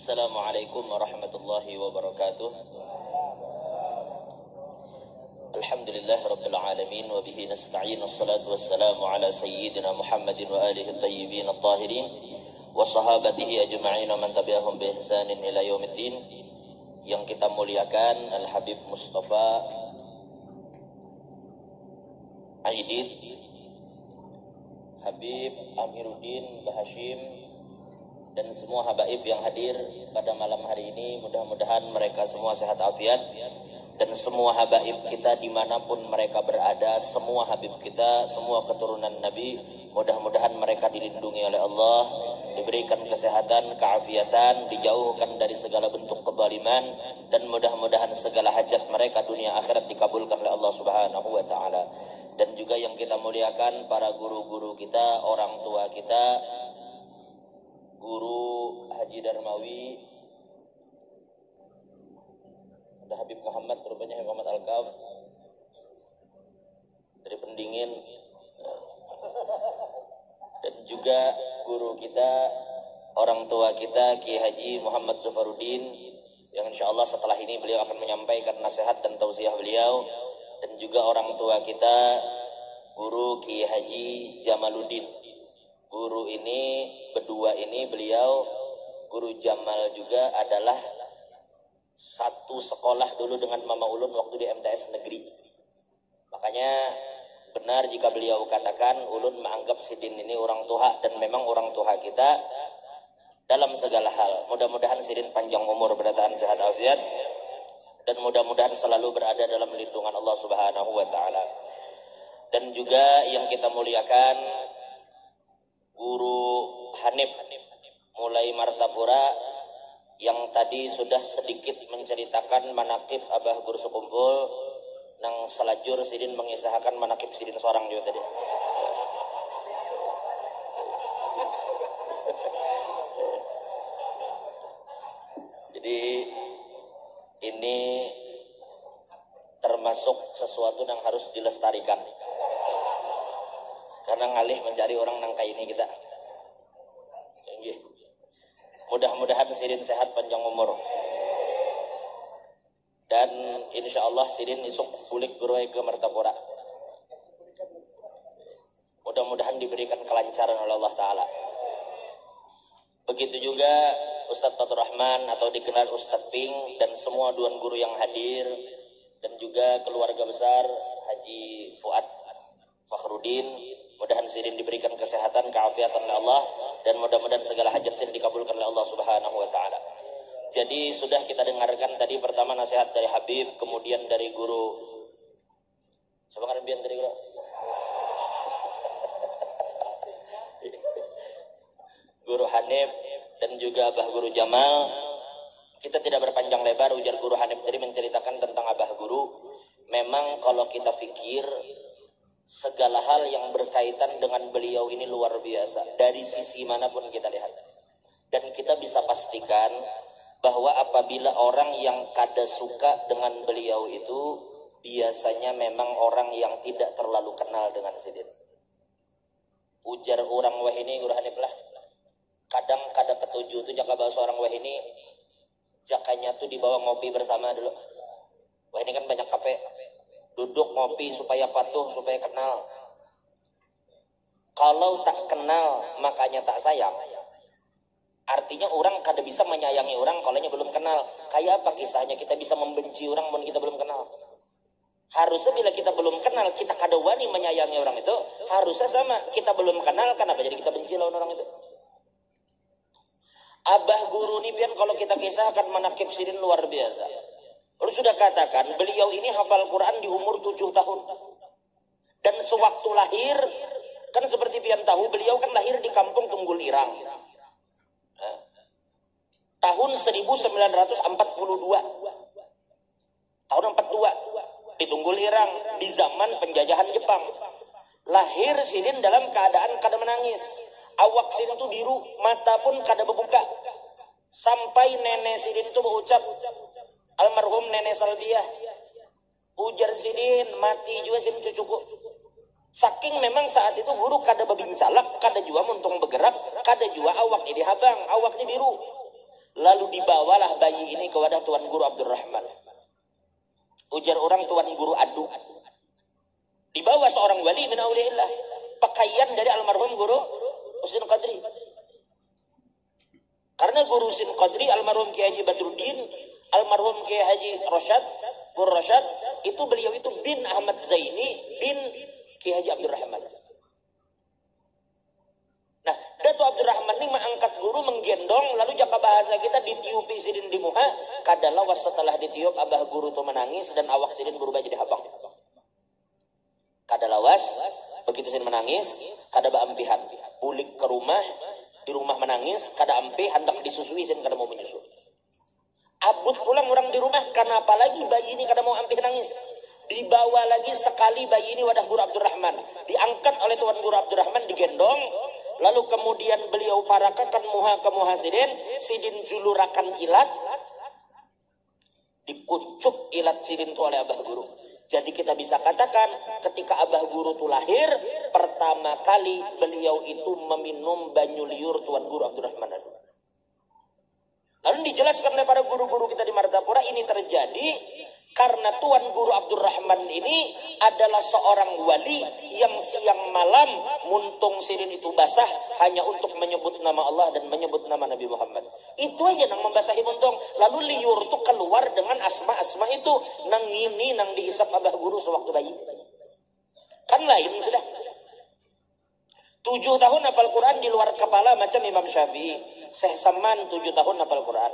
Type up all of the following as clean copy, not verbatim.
Assalamualaikum warahmatullahi wabarakatuh. Alhamdulillah rabbil alamin wa bihi nasta'in wassalatu wassalamu ala sayyidina Muhammadin wa alihi at-tayyibin at-tahirin wa sahabatihi ajma'in wa man tabi'ahum bi ihsanin ila yaumiddin. Yang kita muliakan Al-Habib Mustafa Aidid, Habib Amiruddin Bahashim, dan semua habaib yang hadir pada malam hari ini. Mudah-mudahan mereka semua sehat afiat, dan semua habaib kita dimanapun mereka berada, semua habib kita, semua keturunan Nabi, mudah-mudahan mereka dilindungi oleh Allah, diberikan kesehatan, keafiatan, dijauhkan dari segala bentuk kezaliman, dan mudah-mudahan segala hajat mereka dunia akhirat dikabulkan oleh Allah Subhanahu wa taala. Dan juga yang kita muliakan para guru-guru kita, orang tua kita, Guru Haji Darmawi, ada Habib Muhammad, rupanya Muhammad Al-Kaf dari Pendingin, dan juga guru kita, orang tua kita Kiai Haji Muhammad Zufaruddin, yang insya Allah setelah ini beliau akan menyampaikan nasihat dan tausiah beliau. Dan juga orang tua kita Guru Kiai Haji Jamaluddin. Guru ini berdua ini, beliau Guru Jamal juga adalah satu sekolah dulu dengan Mama Ulun waktu di MTS negeri. Makanya benar jika beliau katakan Ulun menganggap Sidin ini orang tua, dan memang orang tua kita dalam segala hal. Mudah-mudahan Sidin panjang umur, bertahan sehat afiat, dan mudah-mudahan selalu berada dalam lindungan Allah Subhanahu wa taala. Dan juga yang kita muliakan Guru Hanif mulai Martapura, yang tadi sudah sedikit menceritakan manakib Abah Guru Sekumpul, nang selajur Sidin mengisahkan manakib Sidin seorang juga tadi. Jadi ini termasuk sesuatu yang harus dilestarikan, karena ngalih mencari orang nangka ini kita. Mudah-mudahan Sidin sehat panjang umur, dan insya Allah Sidin isuk bulik guruai ke Martapura. Mudah-mudahan diberikan kelancaran oleh Allah Ta'ala. Begitu juga Ustadz Fatur Rahman atau dikenal Ustadz Ping, dan semua tuan guru yang hadir, dan juga keluarga besar Haji Fuad Fakhruddin. Mudah-mudahan Sidin diberikan kesehatan, keafiatan oleh Allah, dan mudah-mudahan segala hajat Sidin dikabulkan oleh Allah Subhanahu wa taala. Jadi sudah kita dengarkan tadi pertama nasihat dari Habib, kemudian dari guru. Sebenarnya biar dari guru. Guru Hanif dan juga Abah Guru Jamal. Kita tidak berpanjang lebar, ujar Guru Hanif tadi menceritakan tentang Abah Guru. Memang kalau kita pikir segala hal yang berkaitan dengan beliau ini luar biasa dari sisi manapun kita lihat. Dan kita bisa pastikan bahwa apabila orang yang kada suka dengan beliau itu biasanya memang orang yang tidak terlalu kenal dengan Sidin. Ujar orang wah ini Guru Hanif lah, kadang kada ketujuh tuh jaka bahasa orang wah ini jakanya tuh dibawa ngopi bersama dulu. Wah ini kan banyak kafe, duduk ngopi supaya patuh, supaya kenal. Kalau tak kenal makanya tak sayang, artinya orang kada bisa menyayangi orang kalau belum kenal. Kayak apa kisahnya kita bisa membenci orang pun kita belum kenal? Harusnya bila kita belum kenal kita kada wani menyayangi orang itu. Harusnya sama, kita belum kenal kenapa jadi kita benci lawan orang itu? Abah Guru ini biar kalau kita kisahkan manakib Sidin luar biasa. Lalu sudah katakan beliau ini hafal Quran di umur 7 tahun. Dan sewaktu lahir, kan seperti pian tahu beliau kan lahir di kampung Tunggul Irang. Tahun 1942. Tahun 42 di Tunggul Irang di zaman penjajahan Jepang. Lahir Sidin dalam keadaan kada menangis. Awak Sidin itu biru, mata pun kada berbuka. Sampai nenek Sidin itu berucap, almarhum Nenek Salbiah, ujar Sidin mati juga Sidin cucuku. Saking memang saat itu guru kada bebincalak, kada juga muntung bergerak, kada juga awak ini habang, awak ini biru. Lalu dibawalah bayi ini ke wadah Tuan Guru Abdurrahman. Ujar orang Tuan Guru adu. Dibawa seorang wali min auliillah, pakaian dari almarhum Guru Husin Qadri. Karena Guru Husin Qadri, almarhum Kiai Haji Badruddin, almarhum Kiai Haji Rosyad, Guru Rosyad, itu beliau itu bin Ahmad Zaini bin Kiai Haji Abdurrahman. Nah, Dato' Abdurrahman ini mengangkat guru, menggendong, lalu jaka bahasa kita ditiupi sidin di muha, kadalawas setelah ditiup abah guru itu menangis dan awak sidin berubah jadi habang. Kadalawas, begitu sidin menangis, kada baampihan, bulik ke rumah, di rumah menangis, kada ampi, hendak disusui sidin kada mau menyusu. Abut pulang orang di rumah, karena apalagi bayi ini kada mau ampi nangis. Dibawa lagi sekali bayi ini wadah Guru Abdurrahman, diangkat oleh Tuan Guru Abdurrahman, digendong. Lalu kemudian beliau parakakan muha ke muha sidin julurakan ilat, dikucuk ilat sidin itu oleh abah guru. Jadi kita bisa katakan ketika abah guru itu lahir, pertama kali beliau itu meminum banyu liur Tuan Guru Abdurrahman. Lalu dijelaskan oleh para guru-guru kita di Martapura, ini terjadi karena Tuan Guru Abdurrahman ini adalah seorang wali yang siang malam muntung sidin itu basah hanya untuk menyebut nama Allah dan menyebut nama Nabi Muhammad. Itu aja nang membasahi muntung. Lalu liur itu keluar dengan asma-asma itu. Nang ini nang diisap abah guru sewaktu bayi. Kan lain sudah. 7 tahun hafal Quran di luar kepala macam Imam Syafi'i. Syekh Saman 7 tahun hafal Quran.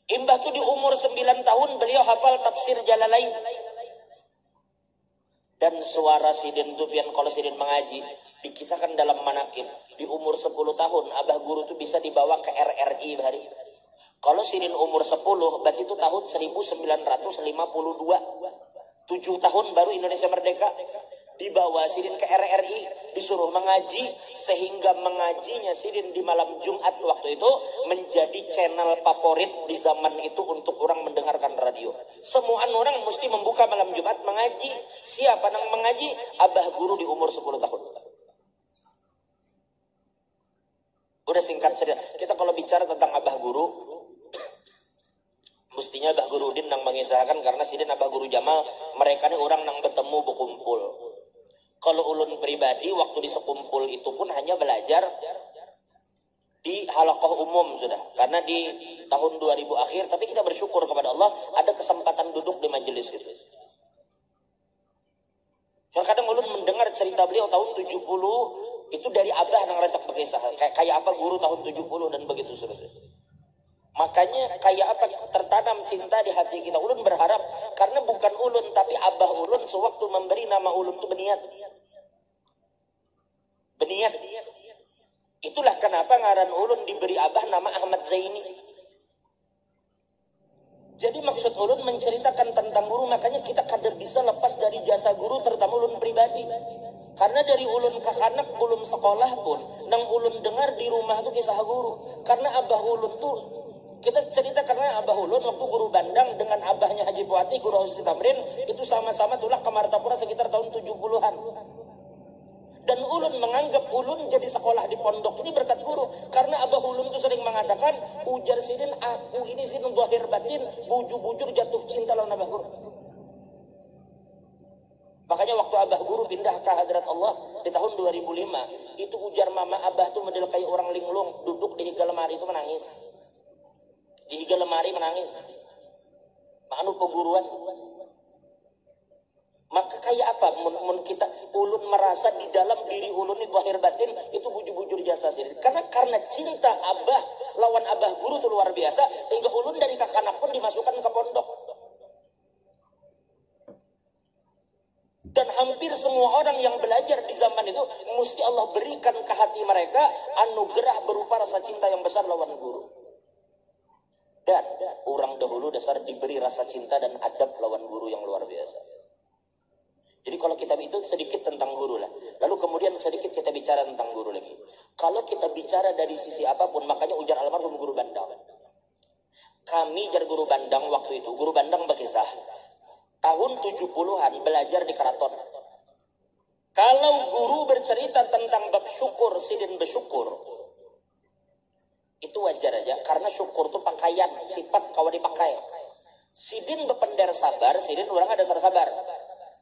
Imbah itu di umur 9 tahun beliau hafal tafsir Jalalain. Dan suara sidin itu kalau sidin mengaji dikisahkan dalam manakib. Di umur 10 tahun abah guru itu bisa dibawa ke RRI hari. Kalau sidin umur 10 berarti itu tahun 1952. 7 tahun baru Indonesia merdeka. Dibawa sidin ke RRI, disuruh mengaji, sehingga mengajinya sidin di malam Jumat waktu itu menjadi channel favorit di zaman itu untuk orang mendengarkan radio. Semua orang mesti membuka malam Jumat mengaji. Siapa yang mengaji? Abah guru di umur 10 tahun. Udah singkat saja. Kita kalau bicara tentang abah guru, mestinya abah guru Udin nang mengisahkan, karena sidin abah guru Jamal mereka ini orang nang bertemu berkumpul. Kalau ulun pribadi waktu di sekumpul itu pun hanya belajar di halaqah umum sudah. Karena di tahun 2000 akhir, tapi kita bersyukur kepada Allah ada kesempatan duduk di majelis itu. Kadang ulun mendengar cerita beliau tahun 70 itu dari abah nang retak berkisah. Kayak apa guru tahun 70 dan begitu seterusnya. Makanya kayak apa tertanam cinta di hati kita. Ulun berharap, karena bukan ulun tapi abah ulun sewaktu memberi nama ulun itu beniat. Itulah kenapa ngaran ulun diberi abah nama Ahmad Zaini. Jadi maksud ulun menceritakan tentang guru, makanya kita kadang bisa lepas dari jasa guru, terutama ulun pribadi. Karena dari ulun kakanak belum sekolah pun, nang ulun dengar di rumah itu kisah guru. Karena abah ulun tuh, kita cerita karena abah ulun waktu guru bandang dengan abahnya Haji Puati, Guru Husni Tamrin, itu sama-sama tulah ke Martapura sekitar tahun 70-an. Dan ulun menganggap ulun jadi sekolah di pondok ini berkat guru. Karena abah ulun itu sering mengatakan, ujar sidin, aku ini sidin zahir batin, bujur-bujur jatuh cinta lawan abah guru. Makanya waktu abah guru pindah ke hadrat Allah di tahun 2005, itu ujar mama abah tuh model kayak orang linglung, duduk di higa lemari itu menangis. Di higa lemari menangis. Manu peguruan. Maka kayak apa? Mun kita ulun merasa di dalam diri ulun itu zahir batin itu bujur-bujur jasa sih. Karena cinta abah lawan abah guru itu luar biasa, sehingga ulun dari kakanak pun dimasukkan ke pondok. Dan hampir semua orang yang belajar di zaman itu mesti Allah berikan ke hati mereka anugerah berupa rasa cinta yang besar lawan guru. Dan orang dahulu dasar diberi rasa cinta dan adab lawan guru yang luar biasa. Jadi kalau kita itu sedikit tentang guru lah. Lalu kemudian sedikit kita bicara tentang guru lagi. Kalau kita bicara dari sisi apapun, makanya ujar almarhum Guru Bandang. Kami jar Guru Bandang waktu itu, Guru Bandang berkisah. Tahun 70-an belajar di keraton. Kalau guru bercerita tentang bab syukur, sidin bersyukur, itu itu wajar aja karena syukur itu pakaian, sifat kawan dipakai. Sidin bepender sabar, sidin orang ada dasar sabar.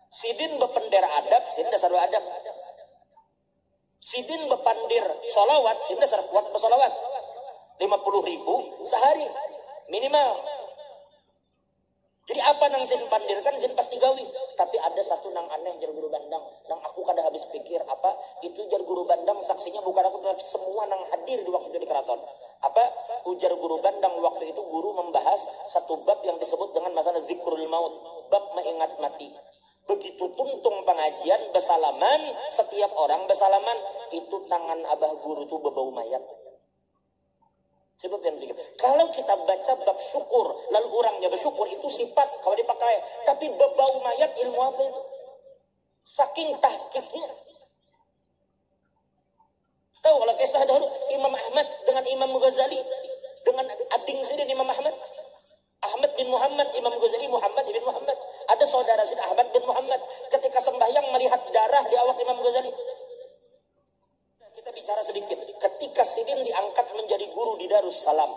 Sidin bepender adab, sidin dasar adab. Sidin bepandir solawat, sidin dasar kuat bersolawat. 50.000 sehari minimal. Jadi apa nang sin pandirkan sin pasti gawi. Tapi ada satu nang aneh jar guru bandang, nang aku kada habis pikir apa itu jar guru bandang saksinya bukan aku tapi semua nang hadir di waktu itu di keraton. Apa ujar guru bandang waktu itu guru membahas satu bab yang disebut dengan masalah zikrul maut, bab mengingat mati. Begitu tuntung pengajian bersalaman, setiap orang bersalaman itu tangan abah guru itu berbau mayat. Sebab yang pikir, kalau kita baca bab syukur, lalu orangnya bersyukur, itu sifat kalau dipakai. Tapi berbau mayat ilmu apa itu? Saking tahkiknya. Tahu kalau kisah dahulu Imam Ahmad dengan Imam Ghazali, dengan ading sendiri Imam Ahmad. Ahmad bin Muhammad, Imam Ghazali Muhammad bin Muhammad. Ada saudara Sid Ahmad bin Muhammad. Ketika sembahyang melihat darah di awak Imam Ghazali. Kita bicara sedikit. Ketika Sidin diangkat menjadi guru di Darussalam,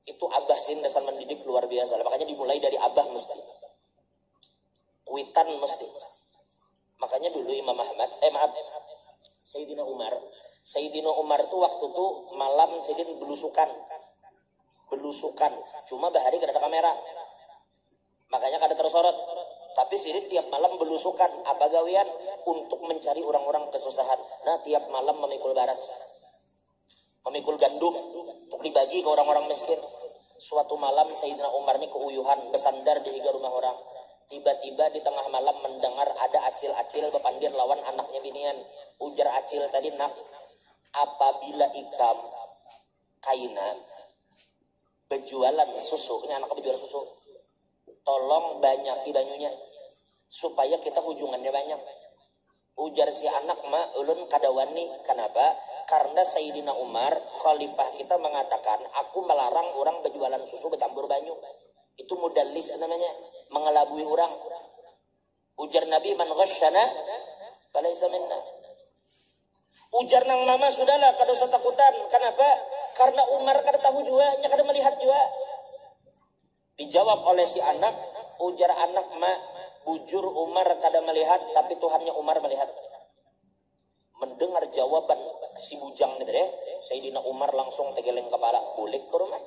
itu Abah Sidin dasar mendidik luar biasa. Makanya dimulai dari Abah mesti. Kuitan mesti. Makanya dulu Imam Ahmad, Sayyidina Umar. Sayyidina Umar tuh waktu tuh malam Sidin belusukan. Cuma bahari kada ada kamera. Makanya kada tersorot. Tapi Sidin tiap malam belusukan. Apa gawian? Untuk mencari orang-orang kesusahan. Nah tiap malam memikul baras. Memikul gandum. Untuk dibagi ke orang-orang miskin. Suatu malam Sayyidina Umar ini keuyuhan. Bersandar di higa rumah orang. Tiba-tiba di tengah malam mendengar ada acil-acil bepandir lawan anaknya binian. Ujar acil tadi, nak, apabila ikam kaina berjualan susu. Ini anak berjualan susu. Tolong banyaki banyunya supaya kita hujungannya banyak. Ujar si anak, mak ulun kadawani. Kenapa? Karena Sayyidina Umar khalifah kita mengatakan aku melarang orang berjualan susu bercampur banyu. Itu mudallis namanya, mengelabui orang. Ujar Nabi, man ghasyana falaysa minna. Ujar nang mama sudahlah kada usah takutan. Kenapa? Karena Umar kada tahu juga, nya kada melihat juga. Dijawab oleh si anak, ujar anak, mak, bujur Umar kada melihat, tapi Tuhannya Umar melihat. Mendengar jawaban si bujang itu deh, Sayyidina Umar langsung tegeleng kepala, boleh ke rumah.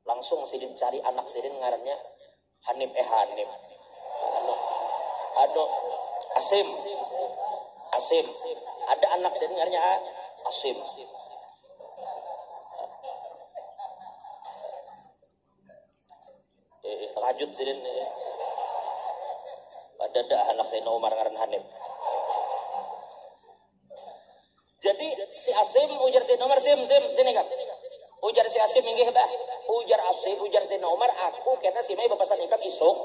Langsung Sidin cari anak Sidin ngarannya Hanif. Aduh, Asim. Ada anak Sidin ngarannya Asim. Lanjut Sidin. Ada anak Sayyidina Umar ngaran Hanif. Jadi si Asim ujar Sayyidina Umar, sini kan. Ujar si Asim inggih bah. Ujar Sayyidina Umar, aku kena si Mai bepesan ikam isuk,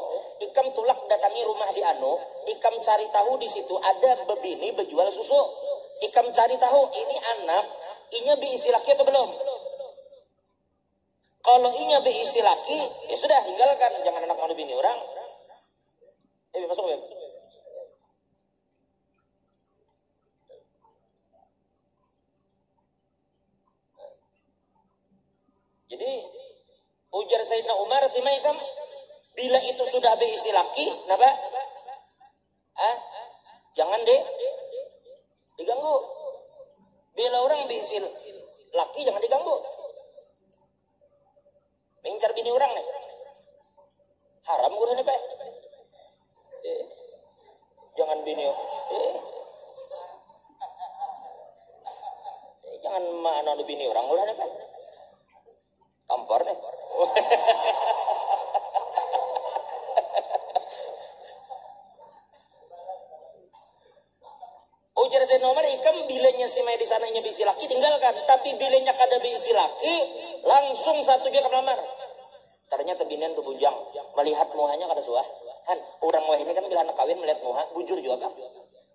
ikam tulak datangi rumah di anu, ikam cari tahu di situ ada bebini berjual susu. Ikam cari tahu ini anak, inya diisi laki atau belum? Kalau inya diisi laki, ya sudah tinggalkan, jangan anak malu bini orang. Masuk ya. Jadi ujar Sayyidina Umar si Maisam, bila itu sudah berisi laki, kenapa? Jangan diganggu. Bila orang berisi laki jangan diganggu. Mengincar bini orang nih. Haram guru nih, Pak. Jangan bini. Jangan mana bini orang ulah nih, Pak. Tampar nih. Ujar Sayyidina Umar, ikam bilanya si Mai di sananya bisi laki tinggalkan, tapi bilanya kada bisi laki langsung satu dia kamar. Ternyata binian tuh bujang, melihat muhanya kada suah. Kan orang wah ini kan bila anak kawin melihat muha, bujur juga kan.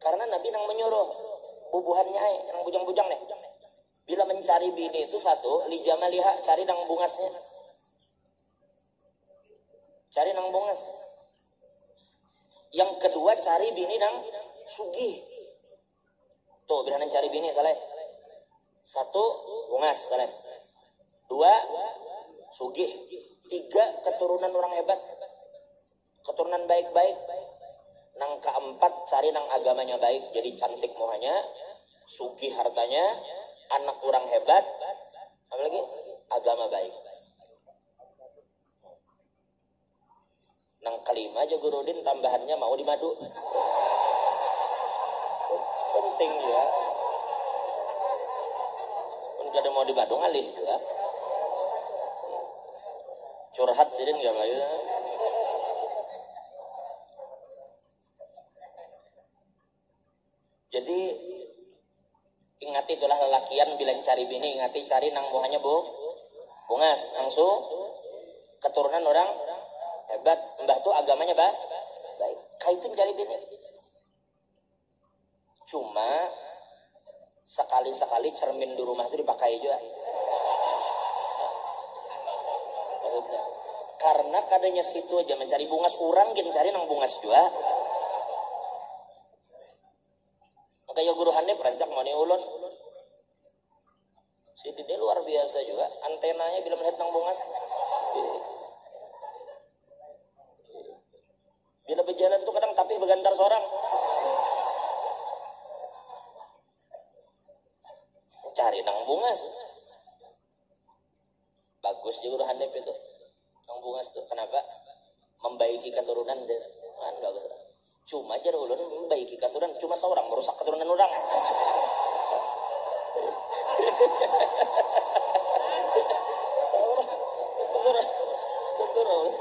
Karena Nabi nang menyuruh bubuhannya nang bujang-bujang nih. Bila mencari bini itu satu, lijamaliha, cari nang bungasnya. Cari nang bungas. Yang kedua cari bini nang sugih. Tuh, bila nang cari bini salah. Satu, bungas. Dua, sugih. Tiga, keturunan orang hebat. Keturunan baik-baik. Nang keempat, cari nang agamanya baik. Jadi cantik muhanya, sugih hartanya, anak orang hebat, apalagi agama baik. Nang kelima aja Gurudin tambahannya mau di madu. Penting ya. Pun kada mau di madu ngalih juga. Curhat sih enggak lagi. Jadi ingat itulah lelakian bila cari bini, ingati cari nang muhanya bungas, langsung keturunan orang hebat, mbah tuh agamanya baik. Kaitin cari bini. Cuma sekali-sekali cermin di rumah itu dipakai juga. Karena kadanya situ aja mencari bungas, orang gin cari nang bungas juga. Makanya guru Hanif rancak mau ulun. Si Dede luar biasa juga, antenanya bila melihat nang bungas. Bila berjalan tuh kadang tapi bergantar seorang. Cari nang bungas. Bagus juga Guru Hanif itu. Nang bungas tuh. Kenapa? Membaiki keturunan. Kan bagus. Cuma aja ulun membaiki keturunan. Cuma seorang merusak keturunan orang. Keturunan.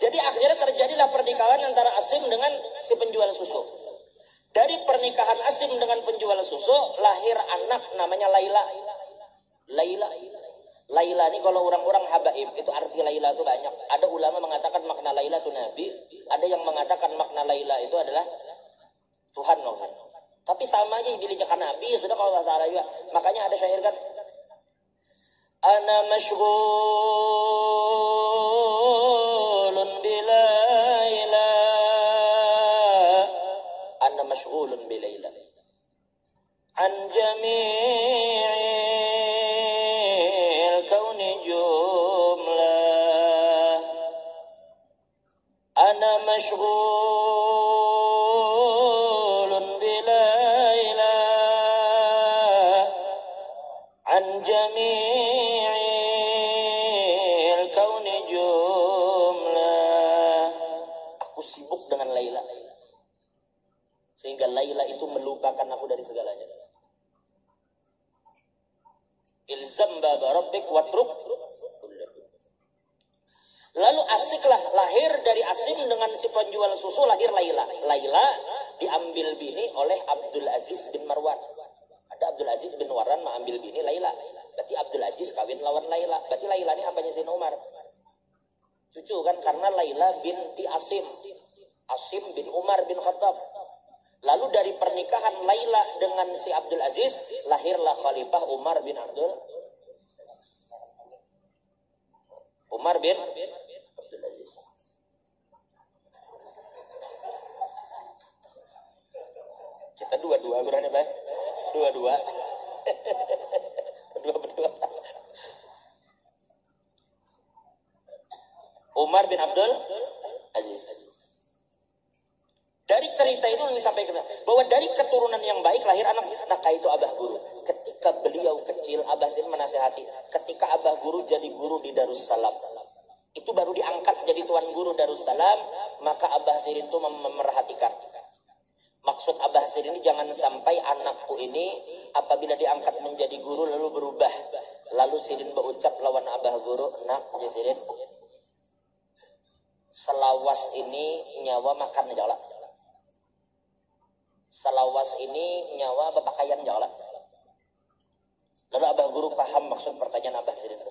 Jadi akhirnya terjadilah pernikahan antara Asim dengan si penjual susu. Dari pernikahan Asim dengan penjual susu lahir anak namanya Laila. Laila ini kalau orang-orang habaib itu arti Laila itu banyak. Ada ulama mengatakan makna Laila itu nabi, ada yang mengatakan makna Laila itu adalah Tuhan maksudnya. Tapi sama aja bilihnya kan nabi sudah kalau Allah Taala juga. Makanya ada syair kan, ana masyghulun bilaila, ana masyghulun bilaila an jami'il kauni jumlah, ana masyghulun bilaila an jami'il kauni jumlah. Aku sibuk dengan Laila sehingga Laila itu melupakan aku dari segalanya. Ilzam baba rabbik watruk. Lalu asiklah lahir dari Asim dengan si penjual susu lahir Laila. Laila diambil bini oleh Abdul Aziz bin Marwan. Ada Abdul Aziz bin Marwan mengambil bini Laila. Berarti Abdul Aziz kawin lawan Laila. Berarti Laila ini apanya Sayyidina Umar? Cucu kan, karena Laila binti Asim. Asim bin Umar bin Khattab. Lalu dari pernikahan Laila dengan si Abdul Aziz lahirlah Khalifah Umar bin Abdul Aziz. Kita dua-dua berani Pak? Dua-dua. Berdua. Umar bin Abdul Aziz. Dari cerita itu yang disampaikan bahwa dari keturunan yang baik lahir anak. Maka itu Abah Guru. Ketika beliau kecil, Abah Sirin menasehati. Ketika Abah Guru jadi guru di Darussalam, itu baru diangkat jadi tuan guru Darussalam, maka Abah Sirin itu memerhatikan. Maksud Abah Sirin ini jangan sampai anakku ini apabila diangkat menjadi guru lalu berubah. Lalu Sirin berucap lawan Abah Guru, nak ya Sirin, selawas ini nyawa makan jalan. Selawas ini nyawa berpakaian jalan. Lalu Abah Guru paham maksud pertanyaan Abah Sirin itu.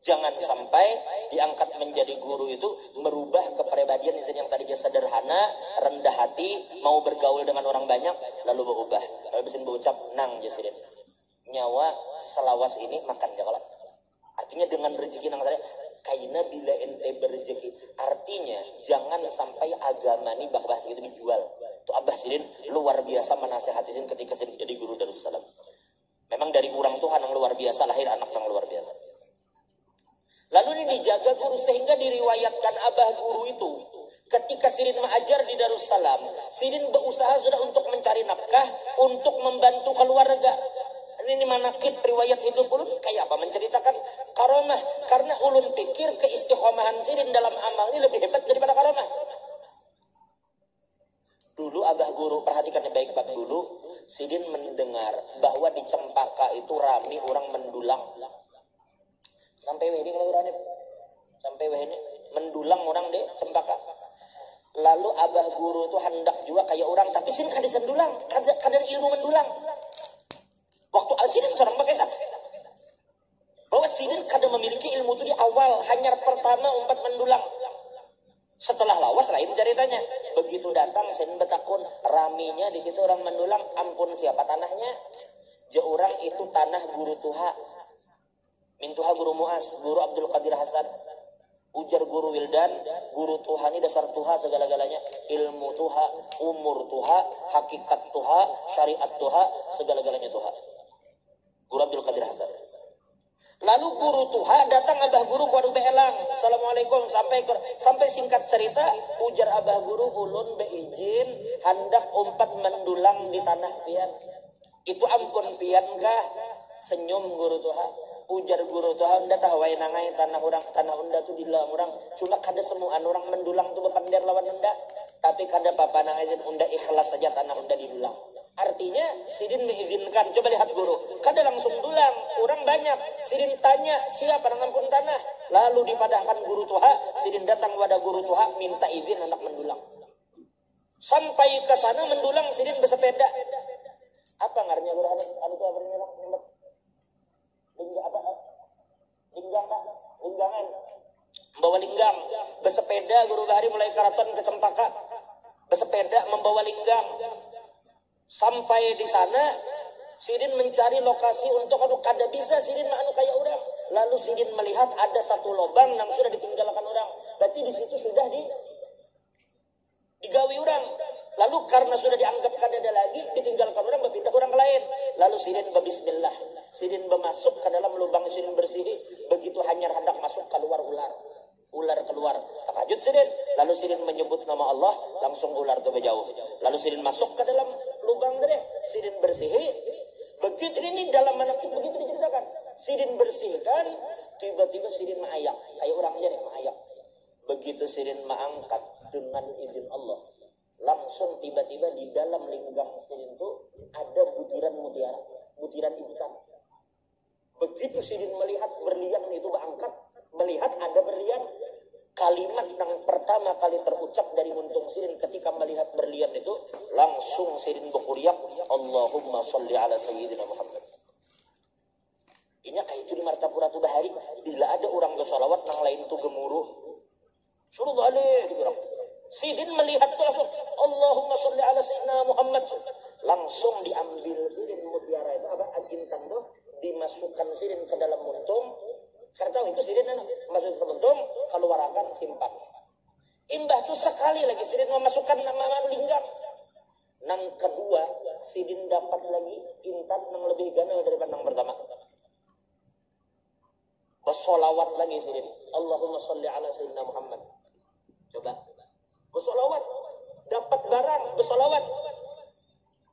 Jangan sampai diangkat menjadi guru itu merubah kepribadian yang tadinya sederhana, rendah hati, mau bergaul dengan orang banyak, lalu berubah. Lalu bisa berucap, nang Jasirin, nyawa selawas ini makan jalan. Artinya dengan rezeki nang tadi, kaina bila ente berrezeki. Arti artinya jangan sampai agama ini bahas itu dijual. Itu Abah Sidin luar biasa menasehati Sidin ketika Sidin jadi guru Darussalam. Memang dari orang Tuhan yang luar biasa, lahir anak yang luar biasa. Lalu ini dijaga guru sehingga diriwayatkan Abah guru itu ketika Sidin mengajar di Darussalam, Sidin berusaha sudah untuk mencari nafkah, untuk membantu keluarga. Ini manakib riwayat hidup ulun kayak apa? Menceritakan karomah. Karena ulun pikir keistiqomahan Sidin dalam amal ini lebih hebat daripada karomah. Dulu Abah guru, perhatikannya baik-baik dulu, Sidin mendengar bahwa di Cempaka itu rame orang mendulang. Sampai ini kalau urane, sampai ini mendulang orang deh Cempaka. Lalu Abah guru itu hendak juga kayak orang, tapi Sidin kada sendulang, kada ilmu mendulang. Waktu Sidin seorang pakai bahwa Sidin kada memiliki ilmu itu di awal, hanya pertama umpat mendulang. Setelah lawas lain ceritanya. Begitu datang Sidin betakun, raminya di situ orang mendulang, ampun siapa tanahnya? Je orang itu tanah guru Tuha. Min Tuha guru Muas, guru Abdul Qadir Hasan. Ujar guru Wildan, guru Tuhan ini dasar Tuhan segala-galanya. Ilmu Tuhan, umur Tuhan, hakikat Tuhan, syariat Tuhan, segala-galanya Tuhan. Guru Abdul Qadir Hasan. Lalu guru Tuhan datang Abah guru kuadu beelang. Assalamualaikum sampai singkat cerita ujar Abah guru ulun beizin hendak umpat mendulang di tanah pian. Itu ampun pian kah? Senyum guru Tuhan. Ujar guru Tuhan unda tahwai nangai tanah unda tu di dalam orang. Cuma kada semuaan orang mendulang tu bepander lawan unda. Tapi kada papa nangai unda ikhlas saja tanah unda didulang. Artinya Sidin mengizinkan. Coba lihat guru, kada langsung dulang, orang banyak. Sidin tanya siapa yang ngampun tanah. Lalu dipadahkan guru Tuha, Sidin datang pada guru Tuha minta izin anak mendulang. Sampai ke sana mendulang Sidin bersepeda. Apa ngarnya guru anu tuh abarnya lah nyembet. Linggangan. Membawa linggang. Bersepeda guru Bahari mulai Karaton ke Cempaka. Bersepeda membawa linggang. Sampai di sana Sidin mencari lokasi untuk kada bisa Sidin anu kayak orang. Lalu Sidin melihat ada satu lubang yang sudah ditinggalkan orang. Berarti di situ sudah digawi orang. Lalu karena sudah dianggap kada ada lagi, ditinggalkan orang, berpindah orang ke lain. Lalu Sidin berbismillah. Sidin bermasuk ke dalam lubang Sidin bersihi. Begitu hanyar hendak masuk keluar ular. Ular keluar. Takajud Sidin. Lalu Sidin menyebut nama Allah, langsung ular itu berjauh. Lalu Sidin masuk ke dalam lubang deh. Sidin bersihi. Begitu ini dalam manakib begitu diceritakan. Sidin bersihkan, tiba-tiba Sidin maayak. Kayak orang aja nih maayak. Begitu Sidin mengangkat dengan izin Allah, langsung tiba-tiba di dalam linggang Sidin itu ada butiran mutiara, butiran intan. Begitu Sidin melihat berlian itu berangkat, melihat ada berlian, kalimat yang pertama kali terucap dari muntung Sidin ketika melihat berlian itu, langsung Sidin berkuriak, Allahumma sholli ala Sayyidina Muhammad. Ini kayak itu di Martapura tu Bahari, bila ada orang bersolawat yang lain tu gemuruh, suruh balik gitu orang. Sidin melihat itu langsung, Allahumma sholli ala Sayyidina Muhammad. Langsung diambil Sidin mutiara itu, apa intan tuh, dimasukkan Sidin ke dalam muntung. Karena itu Sidin masuk ke muntung, keluarkan simpan. Imbah itu sekali lagi Sidin memasukkan nama linggang. Nang kedua, Sidin dapat lagi intan yang lebih ganal daripada yang pertama. Bersolawat lagi Sidin. Allahumma sholli ala Sayyidina Muhammad. Coba. Bersolawat. Dapat barang. Bersolawat.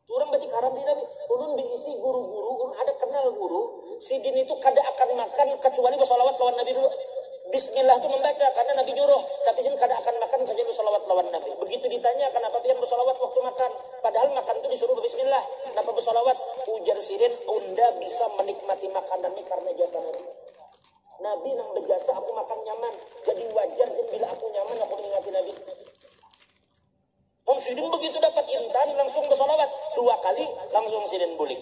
Orang berarti karam di Nabi. Ulun diisi guru-guru. Ulun ada kenal guru. Sidin itu kada akan makan kecuali bersolawat lawan Nabi dulu. Bismillah itu membaca. Karena Nabi nyuruh. Tapi Sidin kada akan makan kecuali bersolawat lawan Nabi. Begitu ditanya kenapa pian bersolawat waktu makan. Padahal makan itu disuruh berbismillah. Kenapa bersolawat? Ujar Sidin. Unda bisa menikmati makanan ini karena jasa Nabi. Nabi yang berjasa aku makan nyaman. Jadi wajar bila aku nyaman aku mengingati Nabi. Sidin begitu dapat intan langsung bersolawat. 2 kali langsung Sidin bulik.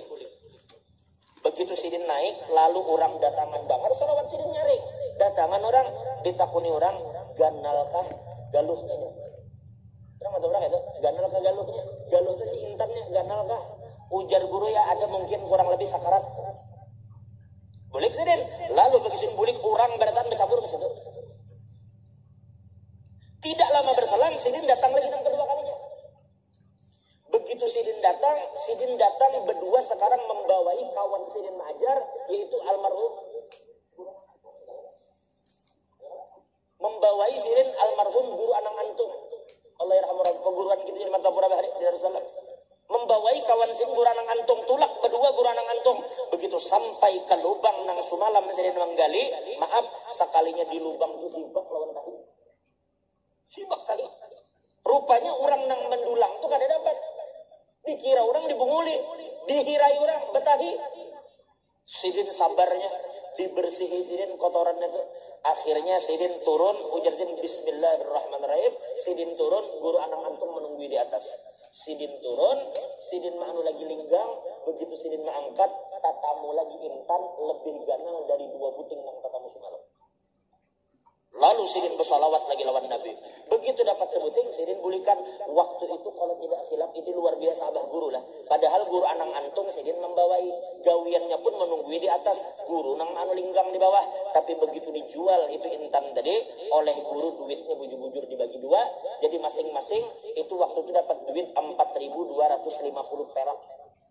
Begitu Sidin naik lalu orang datangan banget solawat Sidin nyaring. Datangan orang ditakuni orang ganalkah galuhnya. Orang atau orang itu ganalkah galuhnya. Galuhnya intannya ganalkah. Ujar guru ya ada mungkin kurang lebih sakarat. Bulik Sidin. Lalu begitu bulik orang berdatang bercampur ke situ. Tidak berselang, Sidin datang lagi yang kedua kalinya. Begitu Sidin datang berdua sekarang membawai kawan Sidin mengajar, yaitu almarhum. Membawai Sidin almarhum guru anak antum. Allah yarhamur perguruan gitu di Mantapura di Darussalam. Membawai kawan Sidin guru anak antum, tulak berdua guru anak antum. Begitu sampai ke lubang nang sumalam Sidin menggali, maaf sekalinya di lubang itu hibak lawan tahu. Hibak kali. Rupanya orang nang mendulang tuh kada dapat. Dikira orang dibunguli, dihirai orang betahi. Sidin sabarnya dibersihi Sidin kotorannya itu. Akhirnya Sidin turun, ujar Sidin bismillahirrahmanirrahim. Sidin turun, guru anak antum menunggu di atas. Sidin turun, Sidin ma'anu lagi linggang. Begitu Sidin mengangkat, tatamu lagi intan lebih ganal dari 2 buting nang tatamu semalam. Lalu Sidin bersolawat lagi lawan Nabi. Begitu dapat sebuting, Sidin bulikan. Waktu itu kalau tidak khilaf, itu luar biasa abah guru lah. Padahal guru anang antung Sidin membawai. Gawiannya pun menunggui di atas. Guru nang anu linggang di bawah. Tapi begitu dijual itu intan tadi, oleh guru duitnya bujur-bujur dibagi 2. Jadi masing-masing itu waktu itu dapat duit 4.250 perak.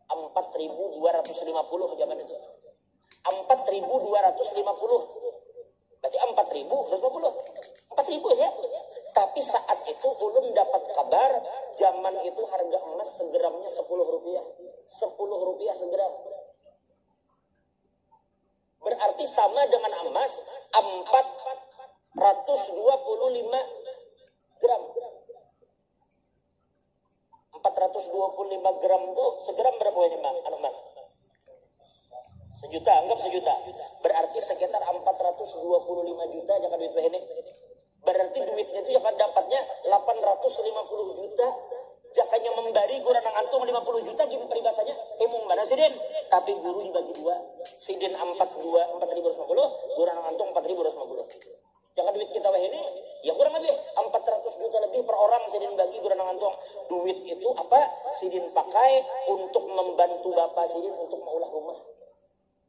4.250 zaman itu. 4.250. Berarti 4.000 ya. Tapi saat itu ulun dapat kabar zaman itu harga emas segramnya 10 rupiah. 10 rupiah segram. Berarti sama dengan emas 425 gram. 425 gram itu segram berapa ini emas? Sejuta, anggap sejuta. Berarti sekitar 425 juta jangan duit ini. Berarti duitnya itu jangan dapatnya 850 juta. Jakanya membari guru nang antum 50 juta gimana peribahasanya? Emang mana Sidin? Tapi guru dibagi 2. Sidin 4.250, guru nang antum 4.250. Jangan duit kita ini, ya kurang lebih 400 juta lebih per orang Sidin bagi guru nang antum. Duit itu apa? Sidin pakai untuk membantu bapak Sidin untuk maulah rumah.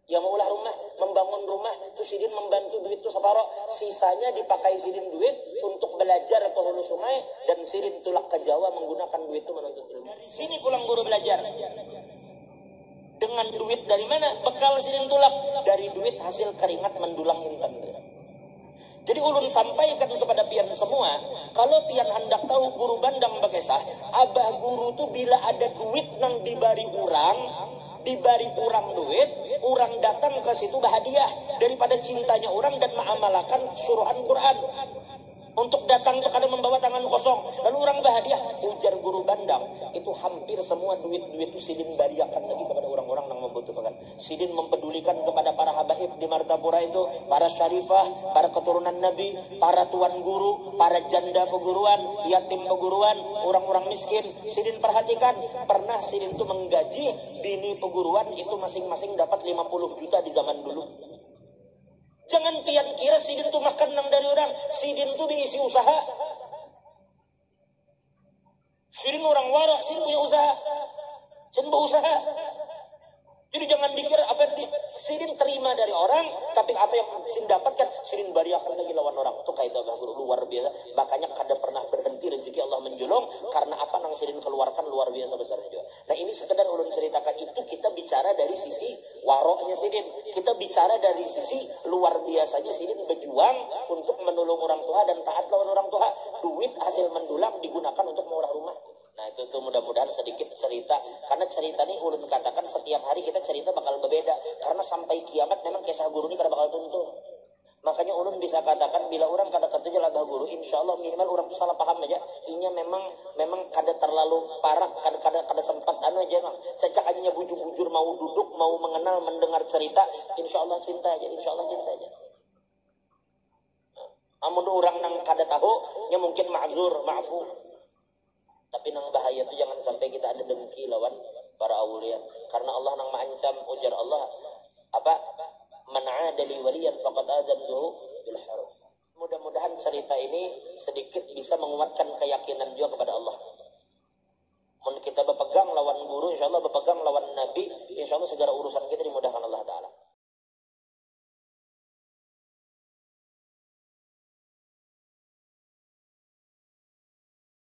Yang maulah rumah, membangun rumah, itu Sidin membantu duit itu separuh. Sisanya dipakai Sidin duit untuk belajar ke hulu sungai, dan Sidin tulak ke Jawa menggunakan duit itu menuntut ilmu. Dari sini pulang guru belajar. Dengan duit dari mana? Bekal Sidin tulak. Dari duit hasil keringat mendulang intan. Jadi ulun sampaikan kepada pian semua, kalau pian hendak tahu guru bandang bagesah, abah guru tuh bila ada duit nang dibari orang duit, orang datang ke situ bahagia daripada cintanya orang dan mengamalkan suruhan Quran. Untuk datang itu kadang membawa tangan kosong, lalu orang bahagia. Ujar guru bandang, itu hampir semua duit-duit itu Sidin bariakan lagi kepada orang-orang yang membutuhkan. Sidin mempedulikan kepada para habaib di Martapura itu, para syarifah, para keturunan Nabi, para tuan guru, para janda peguruan, yatim peguruan, orang-orang miskin. Sidin perhatikan, pernah Sidin itu menggaji dini peguruan itu masing-masing dapat 50 juta di zaman dulu. Jangan pian kira Sidin itu makan nang dari orang. Sidin itu diisi usaha. Sidin orang warak, Sidin punya usaha. Sidin berusaha. Jadi jangan dikira apa yang Sidin terima dari orang, tapi apa yang Sidin dapatkan, Sidin bariakan lagi lawan orang. Itu kayak itu luar biasa. Makanya kada pernah berhenti rezeki Allah menjulung, karena apa nang Sidin keluarkan luar biasa besarnya juga. Nah ini sekedar ulun ceritakan itu, kita bicara dari sisi waroknya Sidin. Kita bicara dari sisi luar biasanya Sidin berjuang untuk menolong orang tua dan taat lawan orang tua. Duit hasil mendulang digunakan untuk murah rumah. Nah itu tuh mudah-mudahan sedikit cerita, karena cerita ini ulun katakan setiap hari kita cerita bakal berbeda, karena sampai kiamat memang kisah guru ini kada bakal tuntung. Makanya ulun bisa katakan bila orang kada ketujuh labah guru, insya Allah minimal orang tuh salah paham aja. Inya memang kada terlalu parah, kada sempat anu aja memang. Cacaknya bujur-bujur mau duduk, mau mengenal, mendengar cerita, insya Allah cinta aja, insya Allah cinta aja. Amun orang nang kada tahu, nya mungkin ma'zur, ma'fu. Tapi nang bahaya itu jangan sampai kita ada dengki lawan para aulia, karena Allah nang mengancam, ujar Allah apa? Man 'adali waliyan faqad adantuhu bil harb. Mudah-mudahan cerita ini sedikit bisa menguatkan keyakinan juga kepada Allah. Mun kita berpegang lawan guru, insyaallah berpegang lawan nabi, insyaallah segala urusan kita dimudahkan Allah Ta'ala.